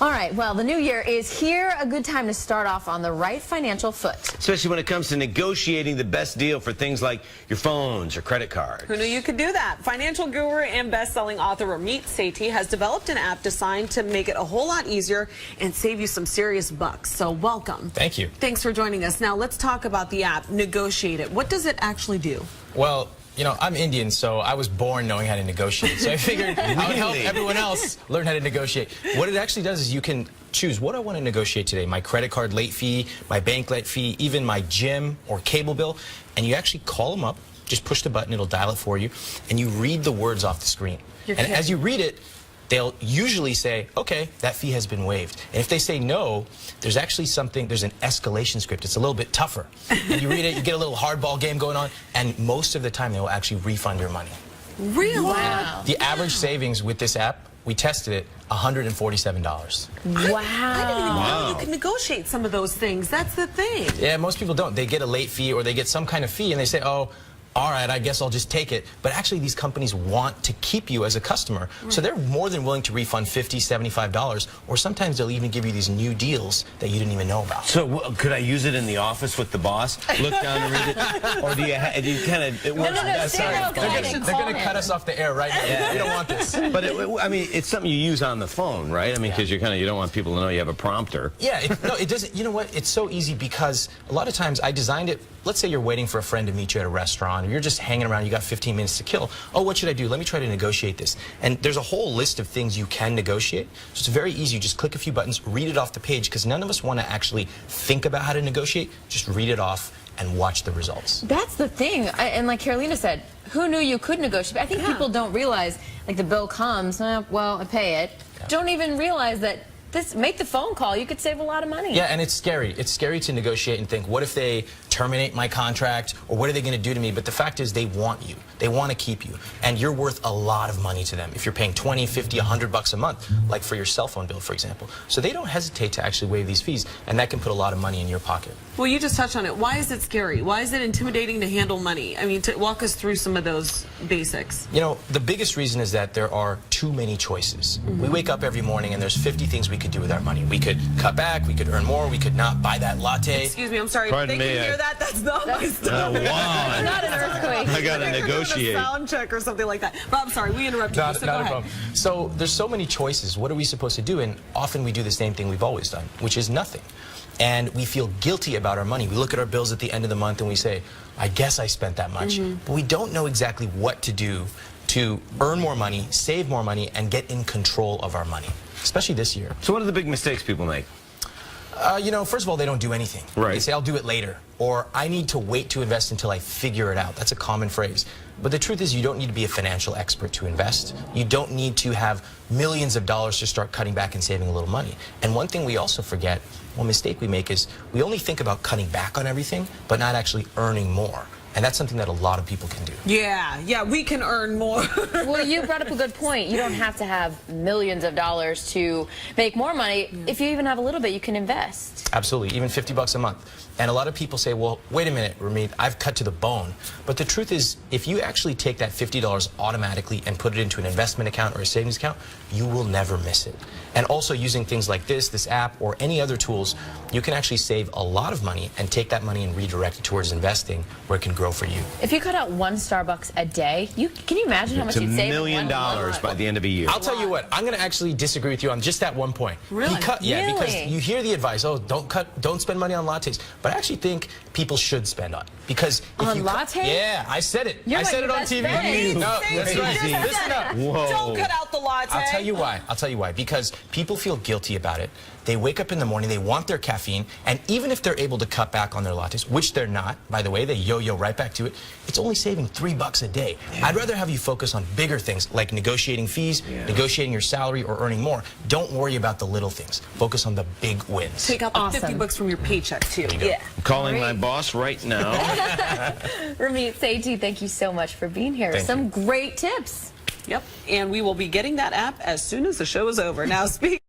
All right, well, the new year is here. A good time to start off on the right financial foot. Especially when it comes to negotiating the best deal for things like your phones or credit cards. Who knew you could do that? Financial guru and best-selling author Ramit Sethi has developed an app designed to make it a whole lot easier and save you some serious bucks. So welcome. Thank you. Thanks for joining us. Now let's talk about the app, Negotiate It. What does it actually do? Well, you know, I'm Indian, so I was born knowing how to negotiate. So I figured I would help everyone else learn how to negotiate. What it actually does is you can choose what I want to negotiate today. My credit card late fee, my bank late fee, even my gym or cable bill. And you actually call them up, just push the button, it'll dial it for you, and you read the words off the screen. And as you read it, they'll usually say, okay, that fee has been waived. And if they say no, there's actually there's an escalation script. It's a little bit tougher. And you read it, you get a little hardball game going on, and most of the time they will actually refund your money. Really? Wow. The average savings with this app, we tested it, $147. Wow. I didn't even know you could negotiate some of those things. That's the thing. Yeah, most people don't. They get a late fee or they get some kind of fee and they say, oh, all right, I guess I'll just take it. But actually, these companies want to keep you as a customer. So they're more than willing to refund $50, $75, or sometimes they'll even give you these new deals that you didn't even know about. So could I use it in the office with the boss? Look down and read it? Or do you kind of, it works? No, They're going to cut us off the air right now. Yeah. We don't want this. But I mean, it's something you use on the phone, right? I mean, because you don't want people to know you have a prompter. Yeah, no, it doesn't. You know what? It's so easy because a lot of times I designed it. Let's say you're waiting for a friend to meet you at a restaurant, or you're just hanging around, you got 15 minutes to kill. Oh, what should I do? Let me try to negotiate this. And there's a whole list of things you can negotiate. So it's very easy. You just click a few buttons, read it off the page, because none of us want to actually think about how to negotiate. Just read it off and watch the results. That's the thing. And like Carolina said, who knew you could negotiate? I think people don't realize, like the bill comes, well, I pay it. Yeah. Don't even realize that make the phone call, you could save a lot of money. Yeah, and it's scary. It's scary to negotiate and think, what if they terminate my contract, or what are they going to do to me? But the fact is, they want you. They want to keep you. And you're worth a lot of money to them if you're paying 20, 50, 100 bucks a month, like for your cell phone bill, for example. So they don't hesitate to actually waive these fees, and that can put a lot of money in your pocket. Well, you just touched on it. Why is it scary? Why is it intimidating to handle money? I mean, walk us through some of those basics. You know, the biggest reason is that there are too many choices. We wake up every morning and there's 50 things we could do with our money. We could cut back, we could earn more, we could not buy that latte. Excuse me, I'm sorry. Pardon they me, can hear that. That's not my stuff. Wow. Not an earthquake. I got to negotiate. A sound check or something like that. But I'm sorry, we interrupted you. So Not a problem. So there's so many choices. What are we supposed to do? And often we do the same thing we've always done, which is nothing. And we feel guilty about our money. We look at our bills at the end of the month and we say, I guess I spent that much. But we don't know exactly what to do to earn more money, save more money, and get in control of our money, especially this year. So what are the big mistakes people make? You know, first of all, they don't do anything. Right. They say, I'll do it later. Or, I need to wait to invest until I figure it out. That's a common phrase. But the truth is, you don't need to be a financial expert to invest. You don't need to have millions of dollars to start cutting back and saving a little money. And one thing we also forget, one mistake we make is, we only think about cutting back on everything, but not actually earning more. And that's something that a lot of people can do. Yeah, we can earn more. Well, you brought up a good point. You don't have to have millions of dollars to make more money. If you even have a little bit, you can invest. Absolutely, even 50 bucks a month. And a lot of people say, well, wait a minute, Ramit, I've cut to the bone. But the truth is, if you actually take that $50 automatically and put it into an investment account or a savings account, you will never miss it. And also using things like this app, or any other tools, you can actually save a lot of money and take that money and redirect it towards investing where it can grow for you. If you cut out one Starbucks a day, can you imagine how much you'd save? $1 million by the end of a year. I'll tell you what, I'm going to actually disagree with you on just that one point. Really? Yeah, because you hear the advice, oh, don't spend money on lattes. But I actually think people should spend on it. Because if on you lattes? Yeah, I said it. You're I said it on TV. No, that's right. Listen up. Whoa. Don't cut out the latte. I'll tell you why. I'll tell you why. Because people feel guilty about it. They wake up in the morning, they want their caffeine, and even if they're able to cut back on their lattes, which they're not, by the way, they yo-yo right back to it, it's only saving $3 a day. Yeah. I'd rather have you focus on bigger things, like negotiating fees, negotiating your salary, or earning more. Don't worry about the little things. Focus on the big wins. Take out the 50 bucks from your paycheck, too. Yeah. I'm calling my boss right now. Ramit Sethi, thank you so much for being here. Some great tips. Yep, and we will be getting that app as soon as the show is over. Now, speak.